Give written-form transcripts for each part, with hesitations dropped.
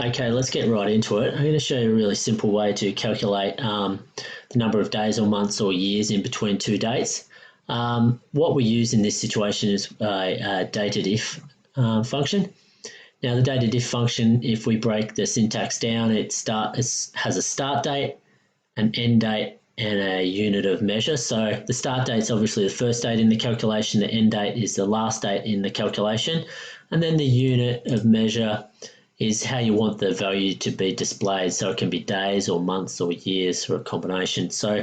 Okay, let's get right into it. I'm going to show you a really simple way to calculate the number of days or months or years in between two dates. What we use in this situation is a DATEDIF function. Now the DATEDIF function, if we break the syntax down, it has a start date, an end date, and a unit of measure. So the start date is obviously the first date in the calculation, the end date is the last date in the calculation, and then the unit of measure is how you want the value to be displayed. So it can be days or months or years or a combination. So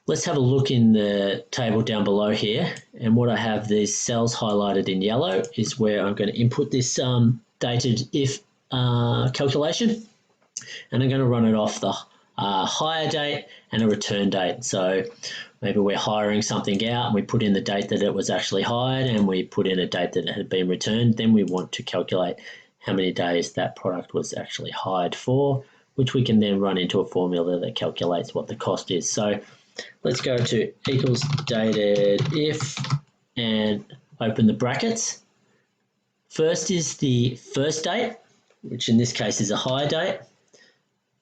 let's have a look in the table down below here. And what I have these cells highlighted in yellow is where I'm going to input this DATEDIF calculation. And I'm going to run it off the hire date and a return date. So maybe we're hiring something out and we put in the date that it was actually hired and we put in a date that it had been returned. Then we want to calculate how many days that product was actually hired for, which we can then run into a formula that calculates what the cost is. So let's go to equals DATEDIF and open the brackets. First is the first date, which in this case is a hire date.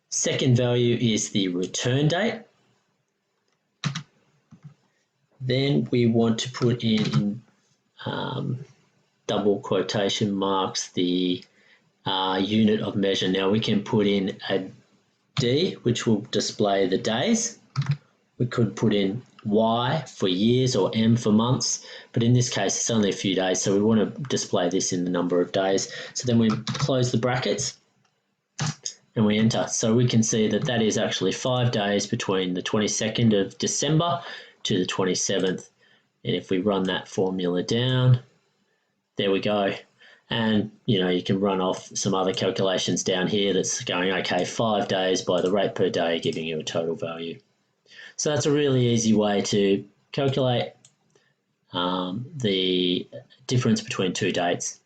Second value is the return date. Then we want to put in double quotation marks the unit of measure. Now we can put in a D, which will display the days. We could put in Y for years or M for months, but in this case it's only a few days, so we want to display this in the number of days. So then we close the brackets and we enter. So we can see that that is actually 5 days between the 22nd of December to the 27th. And if we run that formula down, there we go. And you can run off some other calculations down here that's going, okay, 5 days by the rate per day, giving you a total value. So that's a really easy way to calculate the difference between two dates.